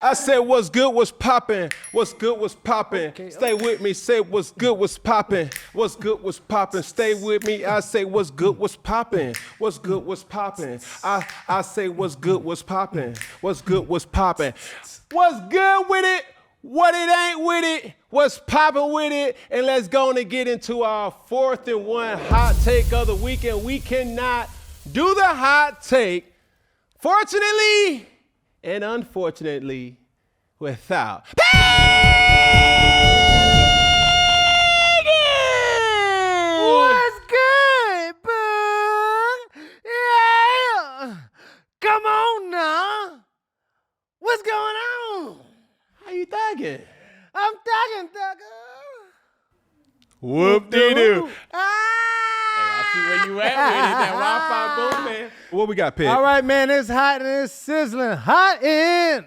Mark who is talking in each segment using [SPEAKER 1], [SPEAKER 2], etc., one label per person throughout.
[SPEAKER 1] I said what's good, what's poppin', what's good, what's poppin'.
[SPEAKER 2] Okay,
[SPEAKER 1] Stay with me, say what's good, what's poppin', what's good, what's poppin'. Stay with me, I say what's good, what's poppin', what's good, what's poppin'. I say what's good, what's poppin', what's good, what's poppin'. What's good with it, what it ain't with it, what's poppin' with it, and let's go on and get into our 4th and 1 hot take of the weekend. We cannot do the hot take, fortunately, and unfortunately, without Peggy!
[SPEAKER 2] What's good, bud? Yeah. Come on now. What's going on?
[SPEAKER 1] How you thugging?
[SPEAKER 2] I'm thugging.
[SPEAKER 1] Whoop-de-doo.
[SPEAKER 2] Ah!
[SPEAKER 1] I see where you at with it, that Wi-Fi booming. What we got, Peg?
[SPEAKER 2] All right, man, it's hot and it's sizzling. Hot in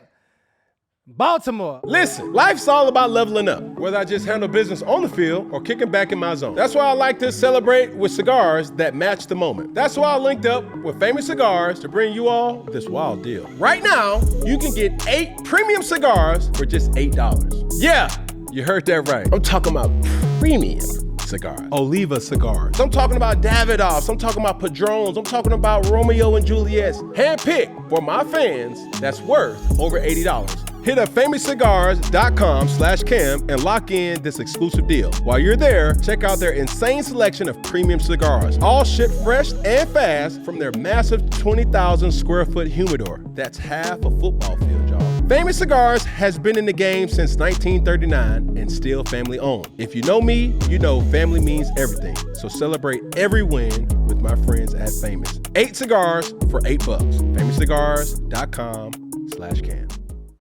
[SPEAKER 2] Baltimore.
[SPEAKER 1] Listen, life's all about leveling up, whether I just handle business on the field or kicking back in my zone. That's why I like to celebrate with cigars that match the moment. That's why I linked up with Famous Cigars to bring you all this wild deal. Right now, you can get 8 premium cigars for just $8. Yeah, you heard that right. I'm talking about premium cigars. Oliva cigars. I'm talking about Davidoffs. I'm talking about Padrones. I'm talking about Romeo and Juliet's. Handpicked for my fans that's worth over $80. Hit up famouscigars.com/Cam and lock in this exclusive deal. While you're there, check out their insane selection of premium cigars. All shipped fresh and fast from their massive 20,000 square foot humidor. That's half a football field, y'all. Famous Cigars has been in the game since 1939 and still family owned. If you know me, you know family means everything. So celebrate every win with my friends at Famous. 8 cigars for $8. famouscigars.com/Cam.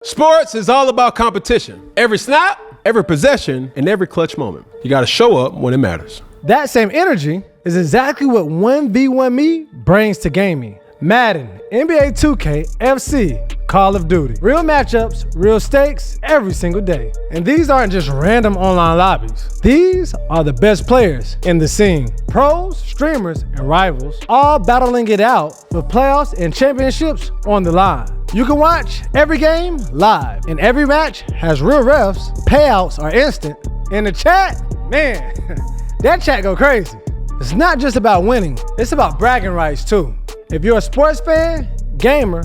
[SPEAKER 1] Sports is all about competition. Every snap, every possession, and every clutch moment. You got to show up when it matters.
[SPEAKER 2] That same energy is exactly what 1v1 Me brings to gaming. Madden, NBA 2K, FC, Call of Duty. Real matchups, real stakes, every single day. And these aren't just random online lobbies. These are the best players in the scene. Pros, streamers, and rivals all battling it out with playoffs and championships on the line. You can watch every game live, and every match has real refs. Payouts are instant. In the chat, man, that chat go crazy. It's not just about winning, it's about bragging rights too. If you're a sports fan, gamer,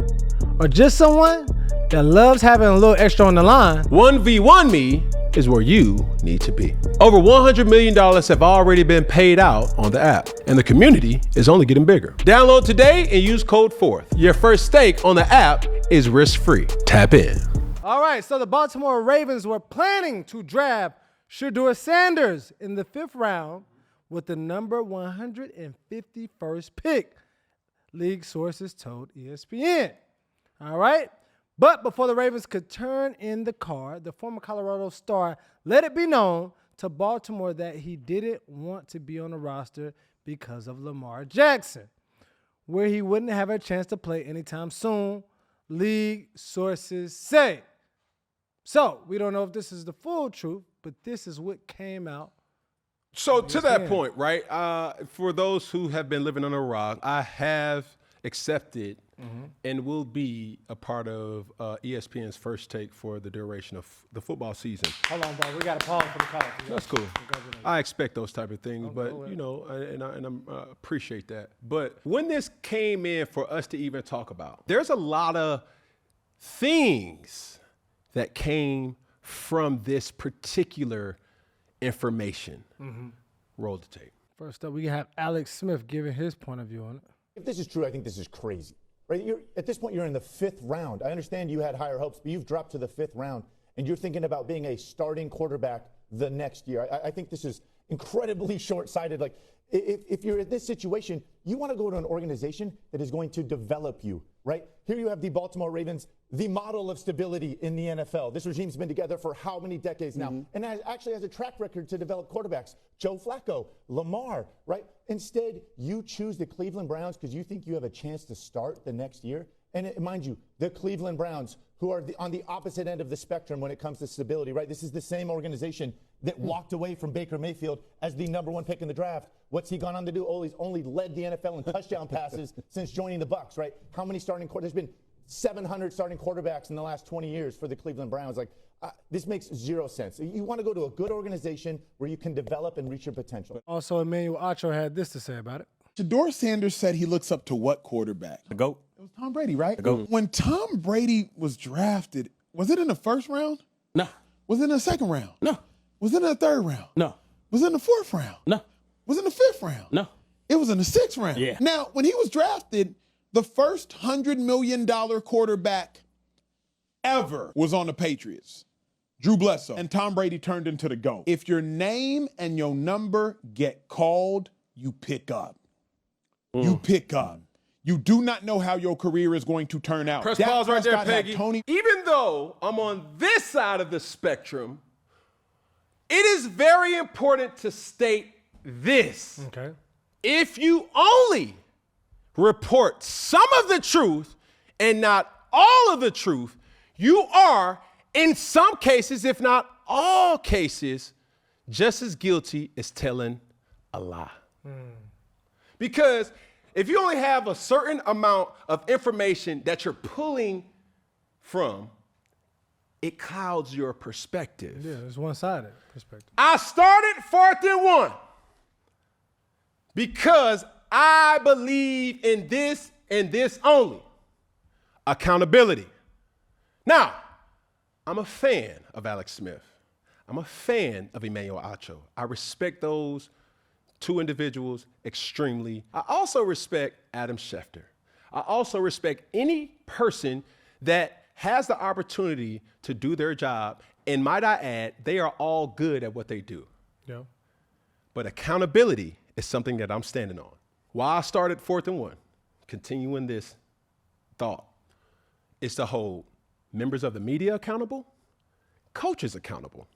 [SPEAKER 2] or just someone that loves having a little extra on the line,
[SPEAKER 1] 1v1 Me is where you need to be. Over $100 million have already been paid out on the app, and the community is only getting bigger. Download today and use code 4th. Your first stake on the app is risk-free. Tap in.
[SPEAKER 2] All right, so the Baltimore Ravens were planning to draft Shedeur Sanders in the 5th round with the number 151st pick, league sources told ESPN. All right, but before the Ravens could turn in the card, the former Colorado star let it be known to Baltimore that he didn't want to be on the roster because of Lamar Jackson, where he wouldn't have a chance to play anytime soon, league sources say. So we don't know if this is the full truth, but this is what came out.
[SPEAKER 1] So to that point, right, for those who have been living under a rock, I have accepted and will be a part of ESPN's first take for the duration of the football season.
[SPEAKER 2] Hold on, bro. We got to pause for the call.
[SPEAKER 1] That's cool. I expect those type of things, but you know, and I appreciate that. But when this came in for us to even talk about, there's a lot of things that came from this particular information. Roll the tape.
[SPEAKER 2] First up, we have Alex Smith giving his point of view on it.
[SPEAKER 3] If this is true, I think this is crazy. Right? At this point, you're in the 5th round. I understand you had higher hopes, but you've dropped to the 5th round, and you're thinking about being a starting quarterback the next year. I think this is incredibly short-sighted. Like, if you're in this situation, you want to go to an organization that is going to develop you, right? Here you have the Baltimore Ravens, the model of stability in the NFL. This regime's been together for how many decades now? And actually has a track record to develop quarterbacks. Joe Flacco, Lamar, right? Instead, you choose the Cleveland Browns because you think you have a chance to start the next year. And mind you, the Cleveland Browns, who are on the opposite end of the spectrum when it comes to stability, right? This is the same organization that walked away from Baker Mayfield as the number 1 pick in the draft. What's he gone on to do? Oh, he's only led the NFL in touchdown passes since joining the Bucs, right? How many starting quarterbacks? There's been 700 starting quarterbacks in the last 20 years for the Cleveland Browns. Like, this makes zero sense. You want to go to a good organization where you can develop and reach your potential.
[SPEAKER 2] Also, Emanuel Acho had this to say about it.
[SPEAKER 4] Shedeur Sanders said he looks up to what quarterback?
[SPEAKER 5] The GOAT.
[SPEAKER 4] It was Tom Brady, right?
[SPEAKER 5] The GOAT.
[SPEAKER 4] When Tom Brady was drafted, was it in the first round?
[SPEAKER 5] No.
[SPEAKER 4] Was it in the second round?
[SPEAKER 5] No.
[SPEAKER 4] Was it in the third round?
[SPEAKER 5] No.
[SPEAKER 4] Was it in the fourth round?
[SPEAKER 5] No.
[SPEAKER 4] Was it in the fifth round?
[SPEAKER 5] No.
[SPEAKER 4] It was in the sixth round.
[SPEAKER 5] Yeah.
[SPEAKER 4] Now, when he was drafted, the first $100 million quarterback ever was on the Patriots. Drew Bledsoe. And Tom Brady turned into the GOAT. If your name and your number get called, you pick up. You pick up. You do not know how your career is going to turn out.
[SPEAKER 1] Press
[SPEAKER 4] Dak
[SPEAKER 1] pause right there,
[SPEAKER 4] Prescott had
[SPEAKER 1] Peggy.
[SPEAKER 4] Tony.
[SPEAKER 1] Even though I'm on this side of the spectrum, it is very important to state this.
[SPEAKER 2] Okay.
[SPEAKER 1] If you only report some of the truth and not all of the truth, you are, in some cases, if not all cases, just as guilty as telling a lie. Because if you only have a certain amount of information that you're pulling from, it clouds your perspective.
[SPEAKER 2] Yeah, it's one-sided perspective.
[SPEAKER 1] I started 4th and 1 because I believe in this and this only: accountability. Now, I'm a fan of Alex Smith. I'm a fan of Emanuel Acho. I respect those two individuals extremely. I also respect Adam Schefter. I also respect any person that has the opportunity to do their job. And might I add, they are all good at what they do.
[SPEAKER 2] Yeah.
[SPEAKER 1] But accountability is something that I'm standing on. Why I started 4th and 1, continuing this thought, is to hold members of the media accountable, coaches accountable,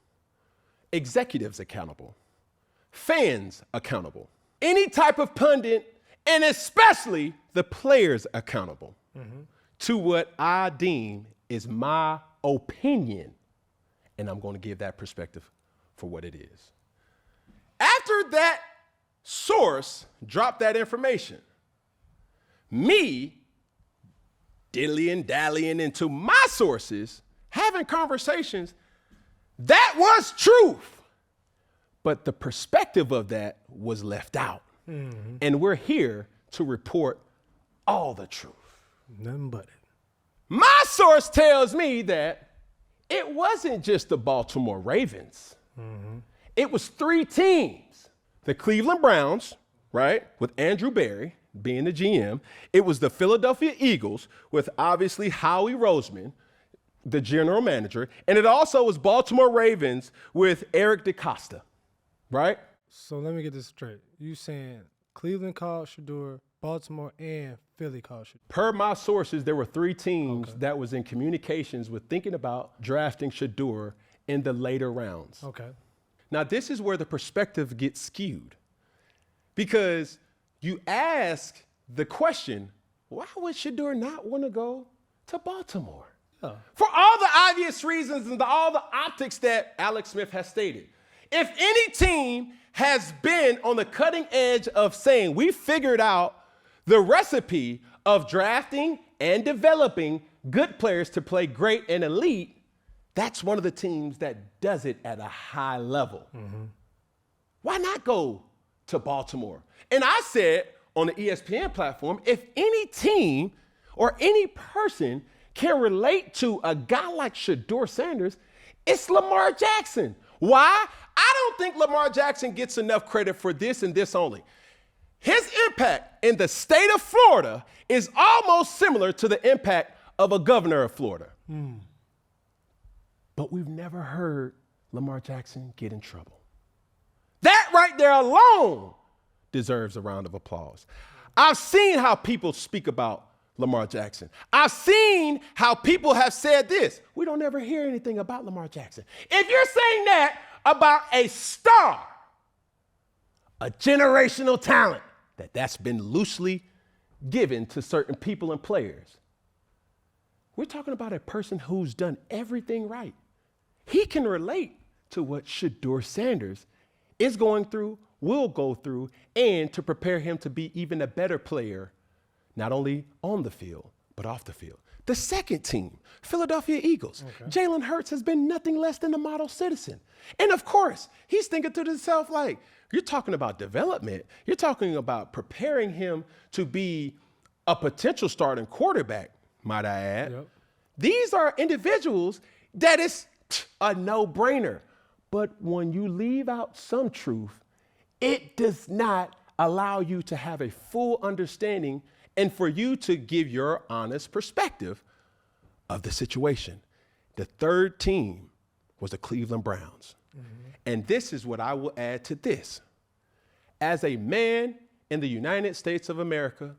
[SPEAKER 1] executives accountable, fans accountable, any type of pundit, and especially the players accountable to what I deem is my opinion. And I'm going to give that perspective for what it is. After that source dropped that information, me dilly-dallying into my sources, having conversations, that was truth. But the perspective of that was left out. And we're here to report all the truth.
[SPEAKER 2] Nothing but it.
[SPEAKER 1] My source tells me that it wasn't just the Baltimore Ravens. It was 3 teams. The Cleveland Browns, right, with Andrew Berry being the GM. It was the Philadelphia Eagles with obviously Howie Roseman, the general manager. And it also was Baltimore Ravens with Eric DeCosta, right?
[SPEAKER 2] So let me get this straight. You saying Cleveland called Shedeur, Baltimore and Philly called Shedeur?
[SPEAKER 1] Per my sources, there were 3 teams that was in communications with thinking about drafting Shedeur in the later rounds.
[SPEAKER 2] Okay.
[SPEAKER 1] Now, this is where the perspective gets skewed because you ask the question, why would Shedeur not want to go to Baltimore?
[SPEAKER 2] Yeah.
[SPEAKER 1] For all the obvious reasons and all the optics that Alex Smith has stated. If any team has been on the cutting edge of saying, we figured out the recipe of drafting and developing good players to play great and elite, that's one of the teams that does it at a high level. Why not go to Baltimore? And I said on the ESPN platform, if any team or any person can relate to a guy like Shedeur Sanders, it's Lamar Jackson. Why? I don't think Lamar Jackson gets enough credit for this and this only. His impact in the state of Florida is almost similar to the impact of a governor of Florida. But we've never heard Lamar Jackson get in trouble. That right there alone deserves a round of applause. I've seen how people speak about Lamar Jackson. I've seen how people have said this. We don't ever hear anything about Lamar Jackson. If you're saying that about a star, a generational talent, that's been loosely given to certain people and players, we're talking about a person who's done everything right. He can relate to what Shedeur Sanders is going through, will go through, and to prepare him to be even a better player, not only on the field, but off the field. The second team, Philadelphia Eagles. Jalen Hurts has been nothing less than a model citizen. And of course, he's thinking to himself like, you're talking about development. You're talking about preparing him to be a potential starting quarterback, might I add.
[SPEAKER 2] Yep.
[SPEAKER 1] These are individuals that is a no-brainer. But when you leave out some truth, it does not allow you to have a full understanding and for you to give your honest perspective of the situation. The third team was the Cleveland Browns. And this is what I will add to this. As a man in the United States of America,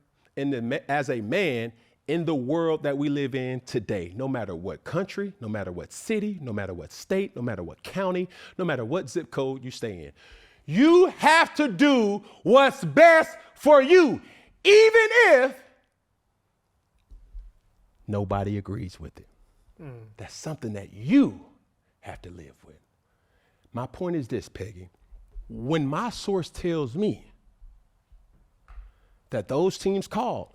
[SPEAKER 1] as a man in the world that we live in today, no matter what country, no matter what city, no matter what state, no matter what county, no matter what zip code you stay in, you have to do what's best for you, even if nobody agrees with it. That's something that you have to live with. My point is this, Peggy. When my source tells me that those teams called,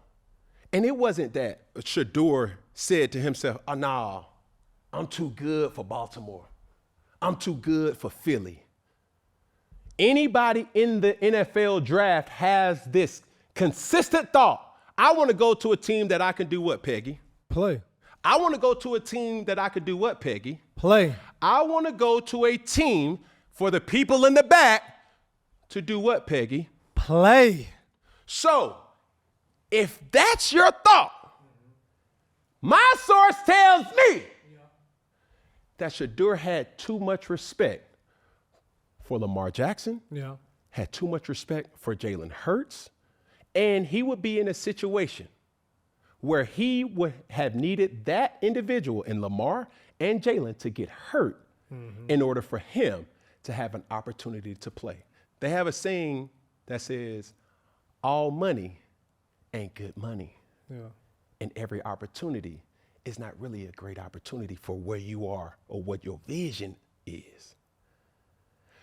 [SPEAKER 1] and it wasn't that Shedeur said to himself, oh, nah, I'm too good for Baltimore. I'm too good for Philly. Anybody in the NFL draft has this consistent thought. I want to go to a team that I can do what, Peggy?
[SPEAKER 2] Play.
[SPEAKER 1] I want to go to a team that I could do what, Peggy?
[SPEAKER 2] Play.
[SPEAKER 1] I want to go to a team for the people in the back to do what, Peggy?
[SPEAKER 2] Play.
[SPEAKER 1] So, if that's your thought, my source tells me that Shedeur had too much respect for Lamar Jackson,
[SPEAKER 2] Yeah.
[SPEAKER 1] had too much respect for Jalen Hurts, and he would be in a situation where he would have needed that individual in Lamar and Jalen to get hurt in order for him to have an opportunity to play. They have a saying that says, all money ain't good money.
[SPEAKER 2] Yeah.
[SPEAKER 1] And every opportunity is not really a great opportunity for where you are or what your vision is.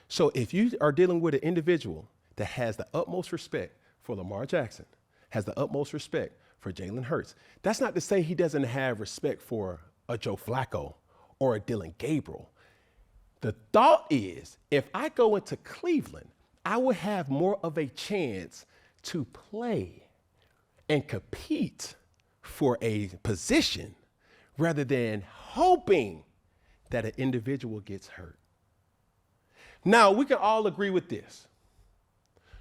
[SPEAKER 1] So if you are dealing with an individual that has the utmost respect for Lamar Jackson, has the utmost respect for Jalen Hurts, that's not to say he doesn't have respect for a Joe Flacco or a Dylan Gabriel. The thought is, if I go into Cleveland, I would have more of a chance to play and compete for a position rather than hoping that an individual gets hurt. Now, we can all agree with this.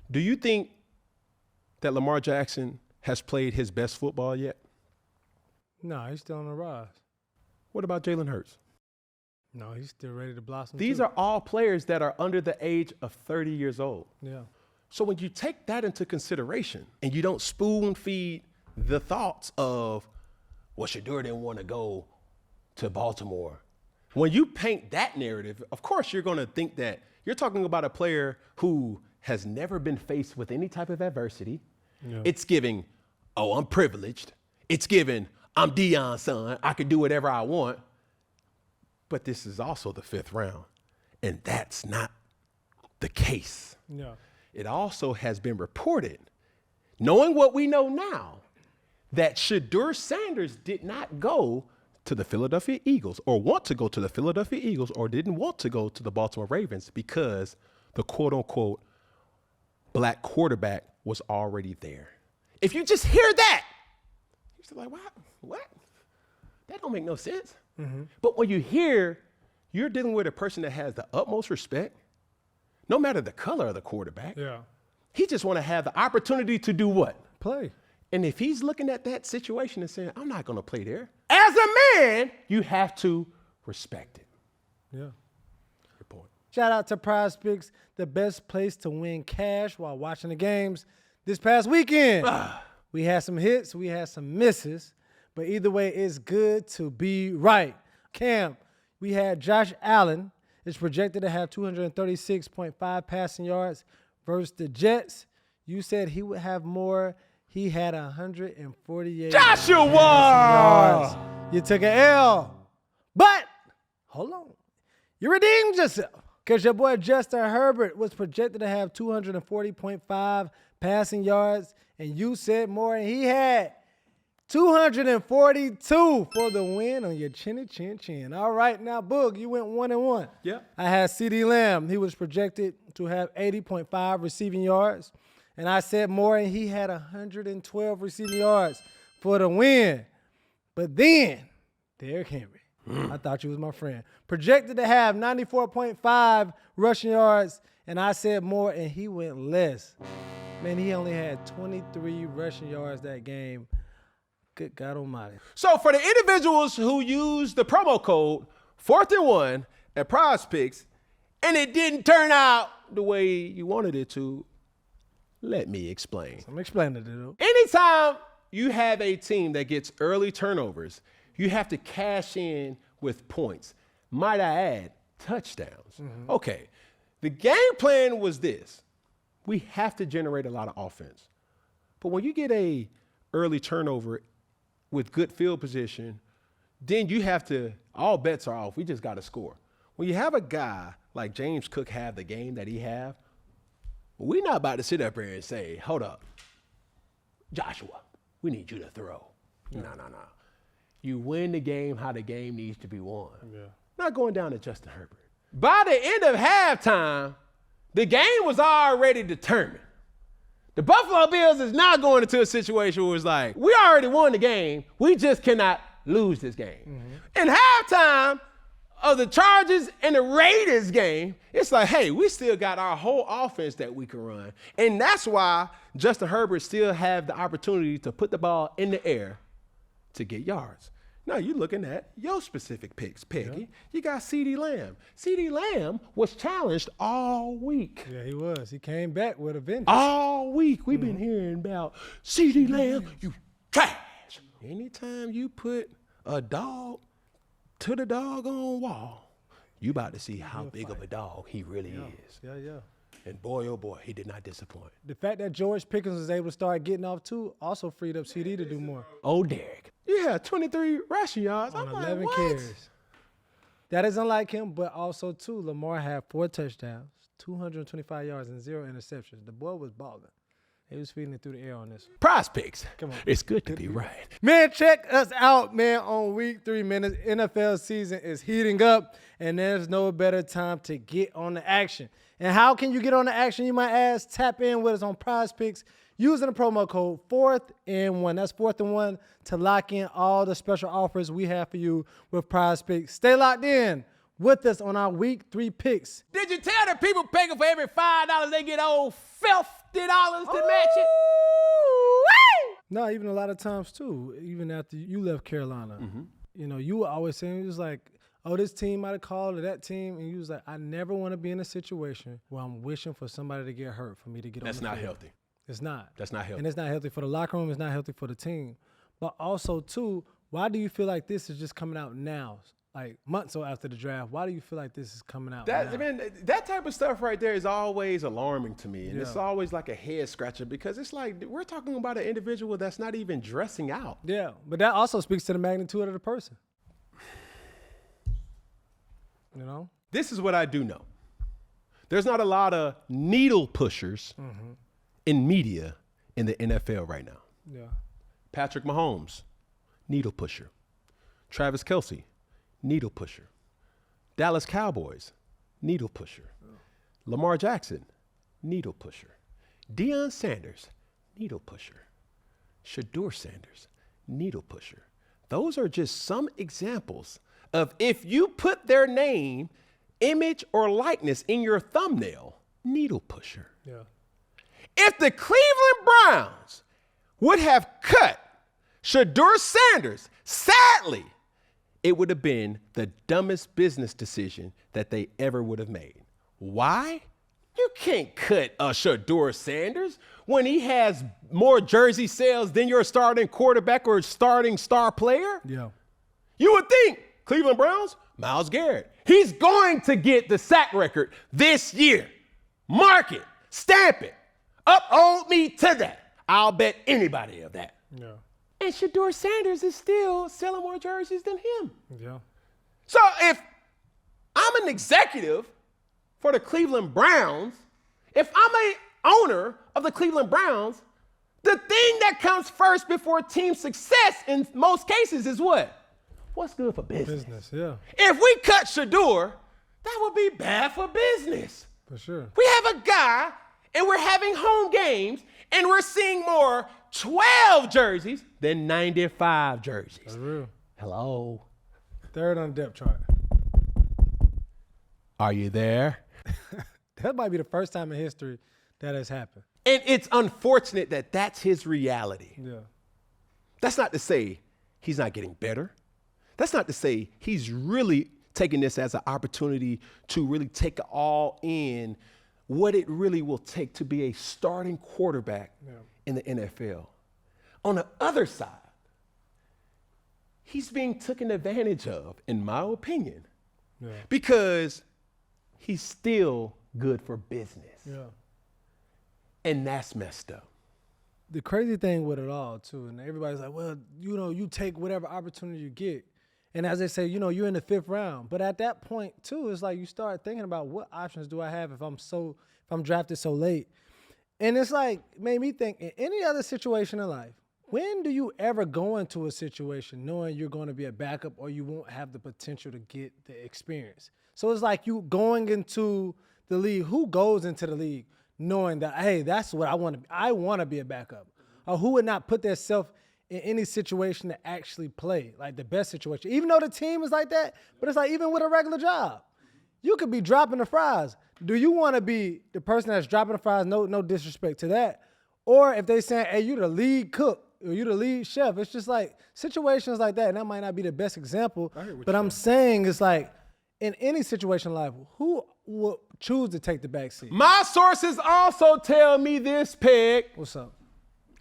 [SPEAKER 1] Do you think that Lamar Jackson has played his best football yet?
[SPEAKER 2] No, he's still on the rise.
[SPEAKER 1] What about Jalen Hurts?
[SPEAKER 2] No, he's still ready to blossom.
[SPEAKER 1] These
[SPEAKER 2] too.
[SPEAKER 1] are all players that are under the age of 30 years old.
[SPEAKER 2] Yeah.
[SPEAKER 1] So when you take that into consideration and you don't spoon feed the thoughts of, well, Shedeur didn't want to go to Baltimore. When you paint that narrative, of course, you're going to think that you're talking about a player who has never been faced with any type of adversity.
[SPEAKER 2] Yeah.
[SPEAKER 1] It's giving, oh, I'm privileged. It's giving, I'm Deion's son. I can do whatever I want. But this is also the 5th round. And that's not the case.
[SPEAKER 2] Yeah.
[SPEAKER 1] It also has been reported, knowing what we know now, that Shedeur Sanders did not go to the Philadelphia Eagles or want to go to the Philadelphia Eagles or didn't want to go to the Baltimore Ravens because the quote unquote black quarterback was already there. If you just hear that, you're just like, what? That don't make no sense. But when you hear you're dealing with a person that has the utmost respect, no matter the color of the quarterback,
[SPEAKER 2] Yeah.
[SPEAKER 1] he just want to have the opportunity to do what?
[SPEAKER 2] Play.
[SPEAKER 1] And if he's looking at that situation and saying, I'm not going to play there, as a man, you have to respect it.
[SPEAKER 2] Yeah.
[SPEAKER 1] Good point.
[SPEAKER 2] Shout out to PrizePicks, the best place to win cash while watching the games. This past weekend, we had some hits, we had some misses, but either way, it's good to be right. Cam, we had Josh Allen is projected to have 236.5 passing yards versus the Jets. You said he would have more. He had 148
[SPEAKER 1] Joshua!
[SPEAKER 2] yards. You took an L. But, hold on. You redeemed yourself because your boy Justin Herbert was projected to have 240.5 passing yards, and you said more, and he had 242 for the win on your chinny chin chin. All right, now, Boog, you went 1-1.
[SPEAKER 1] Yeah.
[SPEAKER 2] I had CeeDee Lamb. He was projected to have 80.5 receiving yards. And I said more, and he had 112 receiving yards for the win. But then, Derrick Henry, I thought you was my friend, projected to have 94.5 rushing yards, and I said more, and he went less. Man, he only had 23 rushing yards that game. Good God almighty.
[SPEAKER 1] So for the individuals who use the promo code 4th and 1 at PrizePicks, and it didn't turn out the way you wanted it to, let me explain.
[SPEAKER 2] I'm explaining it, dude.
[SPEAKER 1] Anytime you have a team that gets early turnovers, you have to cash in with points. Might I add, touchdowns. Okay, the game plan was this. We have to generate a lot of offense. But when you get a early turnover with good field position, then you have to, all bets are off. We just got to score. When you have a guy like James Cook have the game that he have, we're not about to sit up here and say, hold up, Joshua, we need you to throw. No. You win the game how the game needs to be won. Yeah. Not going down to Justin Herbert. By the end of halftime, the game was already determined. The Buffalo Bills is not going into a situation where it's like, we already won the game. We just cannot lose this game. In halftime of the Chargers and the Raiders game, it's like, hey, we still got our whole offense that we can run. And that's why Justin Herbert still have the opportunity to put the ball in the air to get yards. Now you're looking at your specific picks, Peggy. Yeah. You got CeeDee Lamb. CeeDee Lamb was challenged all week.
[SPEAKER 2] Yeah, he was. He came back with a vengeance.
[SPEAKER 1] All week we've been hearing about CeeDee Lamb, you trash. Anytime you put a dog to the doggone wall, you about to see how big of a dog he really is.
[SPEAKER 2] Yeah.
[SPEAKER 1] And boy, oh boy, he did not disappoint.
[SPEAKER 2] The fact that George Pickens was able to start getting off too also freed up CD to do more.
[SPEAKER 1] Oh, Derek. You had 23 rushing yards.
[SPEAKER 2] On
[SPEAKER 1] I'm
[SPEAKER 2] 11
[SPEAKER 1] like,
[SPEAKER 2] carries. That isn't like him, but also too, Lamar had 4 touchdowns, 225 yards, and 0 interceptions. The boy was balling. He was feeding it through the air on this.
[SPEAKER 1] PrizePicks.
[SPEAKER 2] Come on.
[SPEAKER 1] It's good to be right.
[SPEAKER 2] Man, check us out, man, on week 3 minutes. NFL season is heating up, and there's no better time to get on the action. And how can you get on the action, you might ask? Tap in with us on PrizePicks using the promo code 4th and 1. That's 4th and 1 to lock in all the special offers we have for you with PrizePicks. Stay locked in with us on our week 3 picks.
[SPEAKER 1] Did you tell the people paying for every $5 they get $50 to match it?
[SPEAKER 2] No, even a lot of times too, even after you left Carolina, you know, you were always saying, it was like, oh, this team might have called or that team. And you was like, I never want to be in a situation where I'm wishing for somebody to get hurt for me to get on the field.
[SPEAKER 1] That's not healthy.
[SPEAKER 2] It's not.
[SPEAKER 1] That's not healthy.
[SPEAKER 2] And it's not healthy for the locker room. It's not healthy for the team. But also, too, why do you feel like this is just coming out now? Like months after the draft, why do you feel like this is coming out now?
[SPEAKER 1] That type of stuff right there is always alarming to me. And it's always like a head scratcher because it's like we're talking about an individual that's not even dressing out.
[SPEAKER 2] Yeah, but that also speaks to the magnitude of the person. You know?
[SPEAKER 1] This is what I do know. There's not a lot of needle pushers in media in the NFL right now.
[SPEAKER 2] Yeah.
[SPEAKER 1] Patrick Mahomes, needle pusher. Travis Kelce, needle pusher. Dallas Cowboys, needle pusher. Lamar Jackson, needle pusher. Deion Sanders, needle pusher. Shedeur Sanders, needle pusher. Those are just some examples of if you put their name, image, or likeness in your thumbnail, needle pusher.
[SPEAKER 2] Yeah.
[SPEAKER 1] If the Cleveland Browns would have cut Shedeur Sanders, sadly, it would have been the dumbest business decision that they ever would have made. Why? You can't cut Shedeur Sanders when he has more jersey sales than your starting quarterback or starting star player.
[SPEAKER 2] Yeah.
[SPEAKER 1] You would think Cleveland Browns, Myles Garrett, he's going to get the sack record this year. Mark it, stamp it, uphold me to that. I'll bet anybody of that.
[SPEAKER 2] Yeah.
[SPEAKER 1] And Shedeur Sanders is still selling more jerseys than him.
[SPEAKER 2] Yeah.
[SPEAKER 1] So if I'm an executive for the Cleveland Browns, if I'm a owner of the Cleveland Browns, The thing that comes first before team success in most cases is what? What's good for business?
[SPEAKER 2] Yeah.
[SPEAKER 1] If we cut Shedeur, that would be bad for business.
[SPEAKER 2] For sure.
[SPEAKER 1] We have a guy, and we're having home games, and we're seeing more 12 jerseys than 95 jerseys.
[SPEAKER 2] That's real.
[SPEAKER 1] Hello.
[SPEAKER 2] Third on the depth chart.
[SPEAKER 1] Are you there?
[SPEAKER 2] That might be the first time in history that has happened.
[SPEAKER 1] And it's unfortunate that that's his reality.
[SPEAKER 2] Yeah.
[SPEAKER 1] That's not to say he's not getting better. That's not to say he's really taking this as an opportunity to really take all in what it really will take to be a starting quarterback in the NFL. On the other side, he's being taken advantage of, in my opinion, because he's still good for business.
[SPEAKER 2] Yeah.
[SPEAKER 1] And that's messed up.
[SPEAKER 2] The crazy thing with it all, too, and everybody's like, well, you take whatever opportunity you get. And as they say, you're in the 5th round. But at that point, too, it's like you start thinking about what options do I have if I'm drafted so late. And it's like, made me think, in any other situation in life, when do you ever go into a situation knowing you're going to be a backup or you won't have the potential to get the experience? So it's like you going into the league. Who goes into the league knowing that, hey, that's what I want to be. I want to be a backup. Or who would not put themselves in any situation to actually play, like the best situation, even though the team is like that. But it's like even with a regular job, you could be dropping the fries. Do you want to be the person that's dropping the fries? No disrespect to that. Or if they saying, hey, you the lead cook or you the lead chef, it's just like situations like that. And that might not be the best example, but I'm saying it's like in any situation in life, who will choose to take the back seat?
[SPEAKER 1] My sources also tell me this, Peg.
[SPEAKER 2] What's up?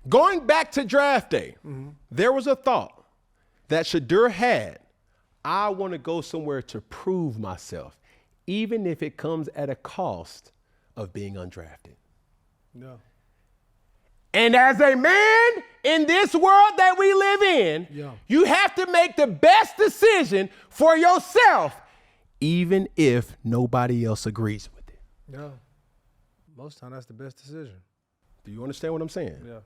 [SPEAKER 1] Going back to draft day, there was a thought that Shedeur had. I want to go somewhere to prove myself, even if it comes at a cost of being undrafted.
[SPEAKER 2] No.
[SPEAKER 1] And as a man in this world that we live in, you have to make the best decision for yourself, even if nobody else agrees with it.
[SPEAKER 2] Yeah. Most time that's the best decision.
[SPEAKER 1] Do you understand what I'm saying?
[SPEAKER 2] Yeah.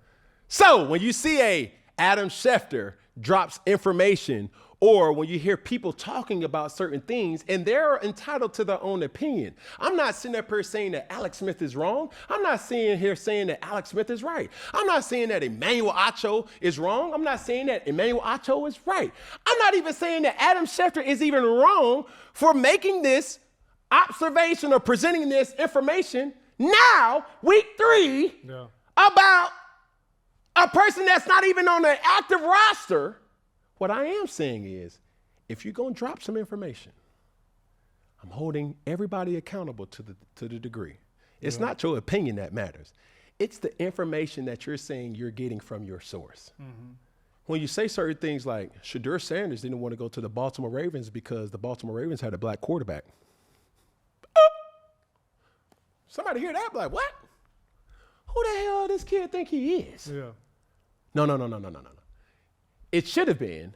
[SPEAKER 1] So when you see a Adam Schefter drops information, or when you hear people talking about certain things, and they're entitled to their own opinion. I'm not sitting up here saying that Alex Smith is wrong. I'm not sitting here saying that Alex Smith is right. I'm not saying that Emanuel Acho is wrong. I'm not saying that Emanuel Acho is right. I'm not even saying that Adam Schefter is even wrong for making this observation or presenting this information now, week 3, about a person that's not even on the active roster. What I am saying is, if you're going to drop some information, I'm holding everybody accountable to the degree. It's not your opinion that matters. It's the information that you're saying you're getting from your source. When you say certain things like Shedeur Sanders didn't want to go to the Baltimore Ravens because the Baltimore Ravens had a black quarterback. Somebody hear that? Like, what? Who the hell this kid think he is? No. It should have been,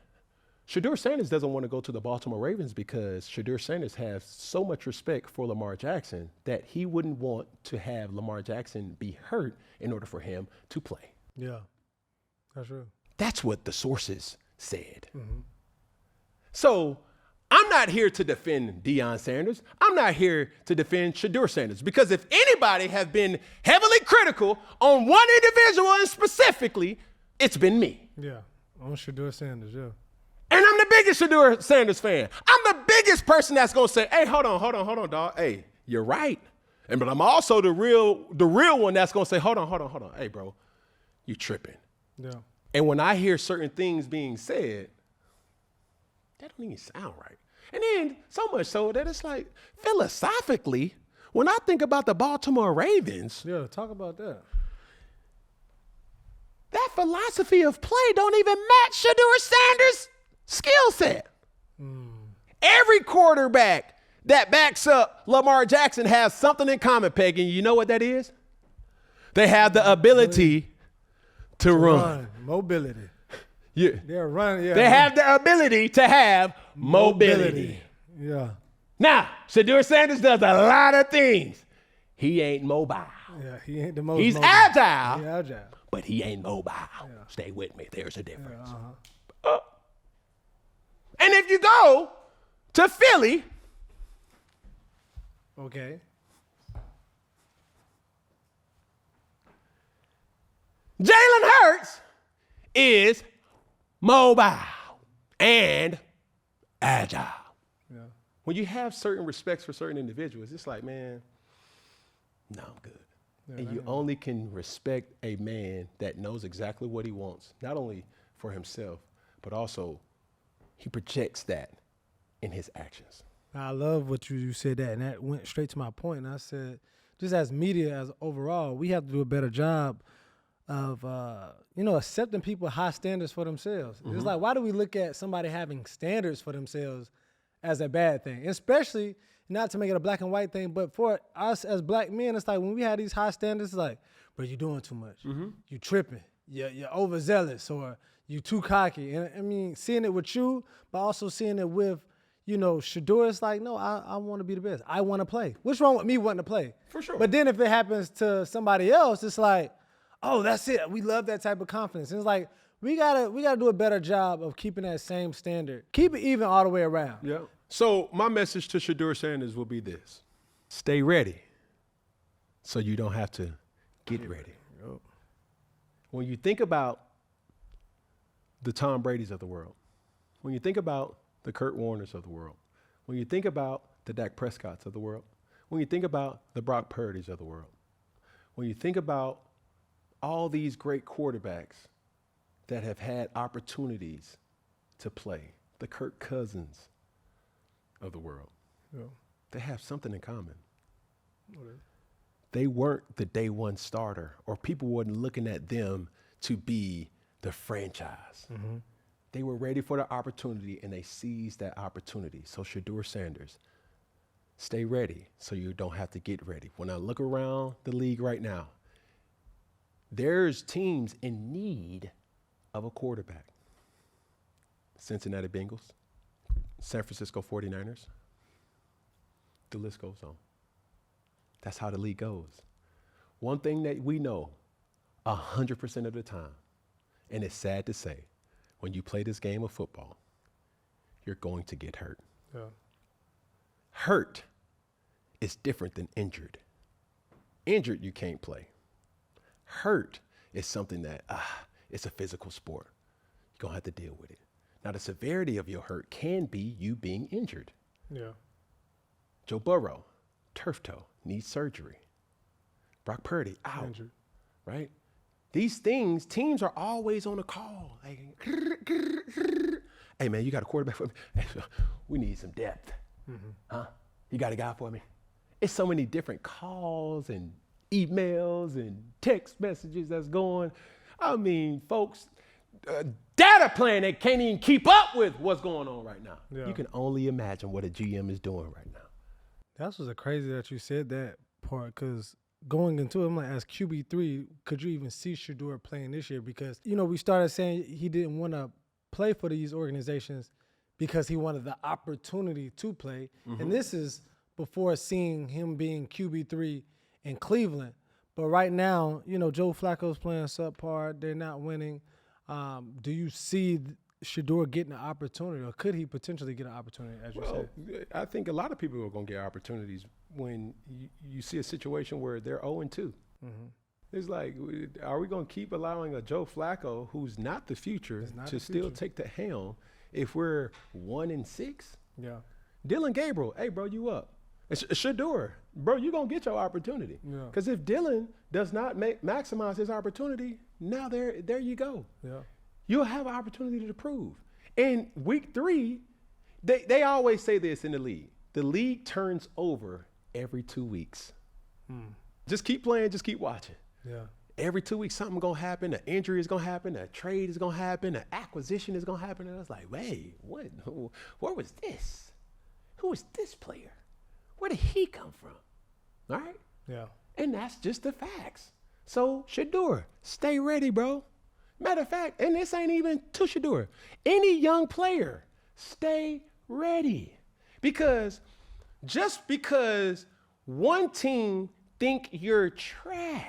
[SPEAKER 1] Shedeur Sanders doesn't want to go to the Baltimore Ravens because Shedeur Sanders has so much respect for Lamar Jackson that he wouldn't want to have Lamar Jackson be hurt in order for him to play.
[SPEAKER 2] Yeah, that's true.
[SPEAKER 1] That's what the sources said. So I'm not here to defend Deion Sanders. I'm not here to defend Shedeur Sanders, because if anybody has been heavily critical on one individual and specifically, it's been me.
[SPEAKER 2] Yeah. On Shedeur Sanders,
[SPEAKER 1] And I'm the biggest Shedeur Sanders fan. I'm the biggest person that's gonna say, hey, hold on, dog. Hey, you're right. But I'm also the real one that's gonna say, hold on. Hey, bro, you tripping.
[SPEAKER 2] Yeah.
[SPEAKER 1] And when I hear certain things being said, that don't even sound right. And then so much so that it's like, philosophically, when I think about the Baltimore Ravens,
[SPEAKER 2] talk about that.
[SPEAKER 1] That philosophy of play don't even match Shedeur Sanders' skill set. Every quarterback that backs up Lamar Jackson has something in common, Peggy. You know what that is? They have the ability to run.
[SPEAKER 2] Mobility. They're running.
[SPEAKER 1] They have the ability to have mobility.
[SPEAKER 2] Yeah.
[SPEAKER 1] Now, Shedeur Sanders does a lot of things. He ain't mobile.
[SPEAKER 2] Yeah, he ain't the most
[SPEAKER 1] He's
[SPEAKER 2] mobile.
[SPEAKER 1] agile.
[SPEAKER 2] He's agile.
[SPEAKER 1] but he ain't mobile. Stay with me. There's a difference. And if you go to Philly,
[SPEAKER 2] Okay.
[SPEAKER 1] Jalen Hurts is mobile and agile.
[SPEAKER 2] Yeah.
[SPEAKER 1] When you have certain respects for certain individuals, it's like, man, no, I'm good. And you only can respect a man that knows exactly what he wants, not only for himself, but also he projects that in his actions.
[SPEAKER 2] I love what you said that, and that went straight to my point. And I said, just as media, as overall, we have to do a better job of, accepting people high standards for themselves. It's like, why do we look at somebody having standards for themselves as a bad thing? Especially, not to make it a black and white thing, but for us as black men, it's like when we have these high standards, it's like, bro, you're doing too much. You tripping. You're overzealous, or you too cocky. And I mean, seeing it with you, but also seeing it with, Shedeur, it's like, no, I want to be the best. I want to play. What's wrong with me wanting to play?
[SPEAKER 1] For sure.
[SPEAKER 2] But then if it happens to somebody else, it's like, oh, that's it. We love that type of confidence. And it's like, we gotta do a better job of keeping that same standard. Keep it even all the way around.
[SPEAKER 1] Yeah. So my message to Shedeur Sanders will be this. Stay ready so you don't have to get ready.
[SPEAKER 2] Yep.
[SPEAKER 1] When you think about the Tom Brady's of the world, when you think about the Kurt Warners of the world, when you think about the Dak Prescotts of the world, when you think about the Brock Purdy's of the world, when you think about all these great quarterbacks that have had opportunities to play, the Kirk Cousins of the world, they have something in common. They weren't the day one starter, or people weren't looking at them to be the franchise. They were ready for the opportunity, and they seized that opportunity. So Shedeur Sanders, stay ready so you don't have to get ready. When I look around the league right now, there's teams in need of a quarterback. Cincinnati Bengals, San Francisco 49ers, the list goes on. That's how the league goes. One thing that we know 100% of the time, and it's sad to say, when you play this game of football, you're going to get hurt.
[SPEAKER 2] Yeah.
[SPEAKER 1] Hurt is different than injured. Injured, you can't play. Hurt is something that, it's a physical sport. You're going to have to deal with it. Now, the severity of your hurt can be you being injured.
[SPEAKER 2] Yeah.
[SPEAKER 1] Joe Burrow, turf toe, needs surgery. Brock Purdy, out.
[SPEAKER 2] Injured.
[SPEAKER 1] Right? These things, teams are always on a call. Like, hey, man, you got a quarterback for me? We need some depth. Huh? You got a guy for me? It's so many different calls and emails and text messages that's going. I mean, folks, data plan that can't even keep up with what's going on right now.
[SPEAKER 2] Yeah.
[SPEAKER 1] You can only imagine what a GM is doing right now.
[SPEAKER 2] That's what's crazy that you said that part, because going into it, I'm like, as QB3, could you even see Shedeur playing this year? Because, we started saying he didn't want to play for these organizations because he wanted the opportunity to play. And this is before seeing him being QB3 in Cleveland. But right now, Joe Flacco's playing subpar. They're not winning. Do you see Shedeur getting an opportunity, or could he potentially get an opportunity, as you said?
[SPEAKER 1] I think a lot of people are going to get opportunities when you see a situation where they're 0-2. It's like, are we going to keep allowing a Joe Flacco, who's not the future, to still take the helm if we're 1-6?
[SPEAKER 2] Yeah.
[SPEAKER 1] Dylan Gabriel, hey, bro, you up. Shedeur, bro, you're going to get your opportunity.
[SPEAKER 2] Yeah.
[SPEAKER 1] Because if Dylan does not maximize his opportunity, now there you go.
[SPEAKER 2] Yeah.
[SPEAKER 1] You'll have an opportunity to prove. In week 3, they always say this in the league. The league turns over every 2 weeks. Just keep playing, just keep watching.
[SPEAKER 2] Yeah.
[SPEAKER 1] Every 2 weeks, something going to happen. An injury is going to happen. A trade is going to happen. An acquisition is going to happen. And I was like, wait, what? Where was this? Who is this player? Where did he come from? All right?
[SPEAKER 2] Yeah.
[SPEAKER 1] And that's just the facts. So, Shedeur, stay ready, bro. Matter of fact, and this ain't even to Shedeur. Any young player, stay ready. Because just because one team think you're trash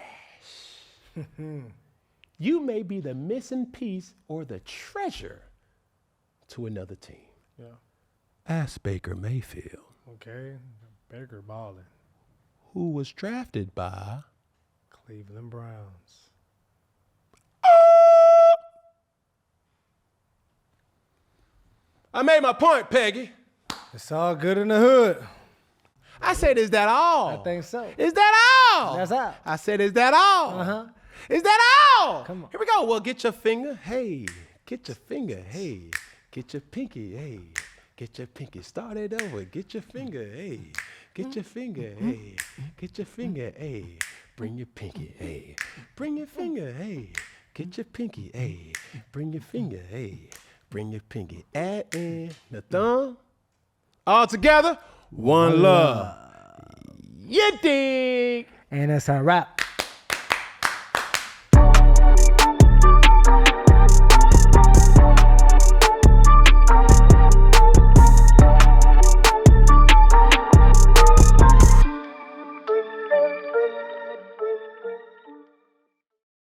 [SPEAKER 1] you may be the missing piece or the treasure to another team.
[SPEAKER 2] Yeah.
[SPEAKER 1] Ask Baker Mayfield,
[SPEAKER 2] Okay. Baker balling.
[SPEAKER 1] who was drafted by
[SPEAKER 2] Cleveland Browns.
[SPEAKER 1] I made my point, Peggy.
[SPEAKER 2] It's all good in the hood.
[SPEAKER 1] I said, is that all?
[SPEAKER 2] I think so.
[SPEAKER 1] Is that all?
[SPEAKER 2] That's all.
[SPEAKER 1] I said, is that all?
[SPEAKER 2] Uh-huh.
[SPEAKER 1] Is that all?
[SPEAKER 2] Come on.
[SPEAKER 1] Here we go. Well, get your finger. Hey, get your finger. Hey, get your pinky. Hey, get your pinky. Start it over. Get your finger. Hey, get your finger. Hey, get your finger. Hey, bring your pinky. Hey, bring your finger. Hey, get your pinky. Hey, bring your finger. Hey, bring your pinky. Add in the thumb. All together. One love. You dig?
[SPEAKER 2] And that's our wrap.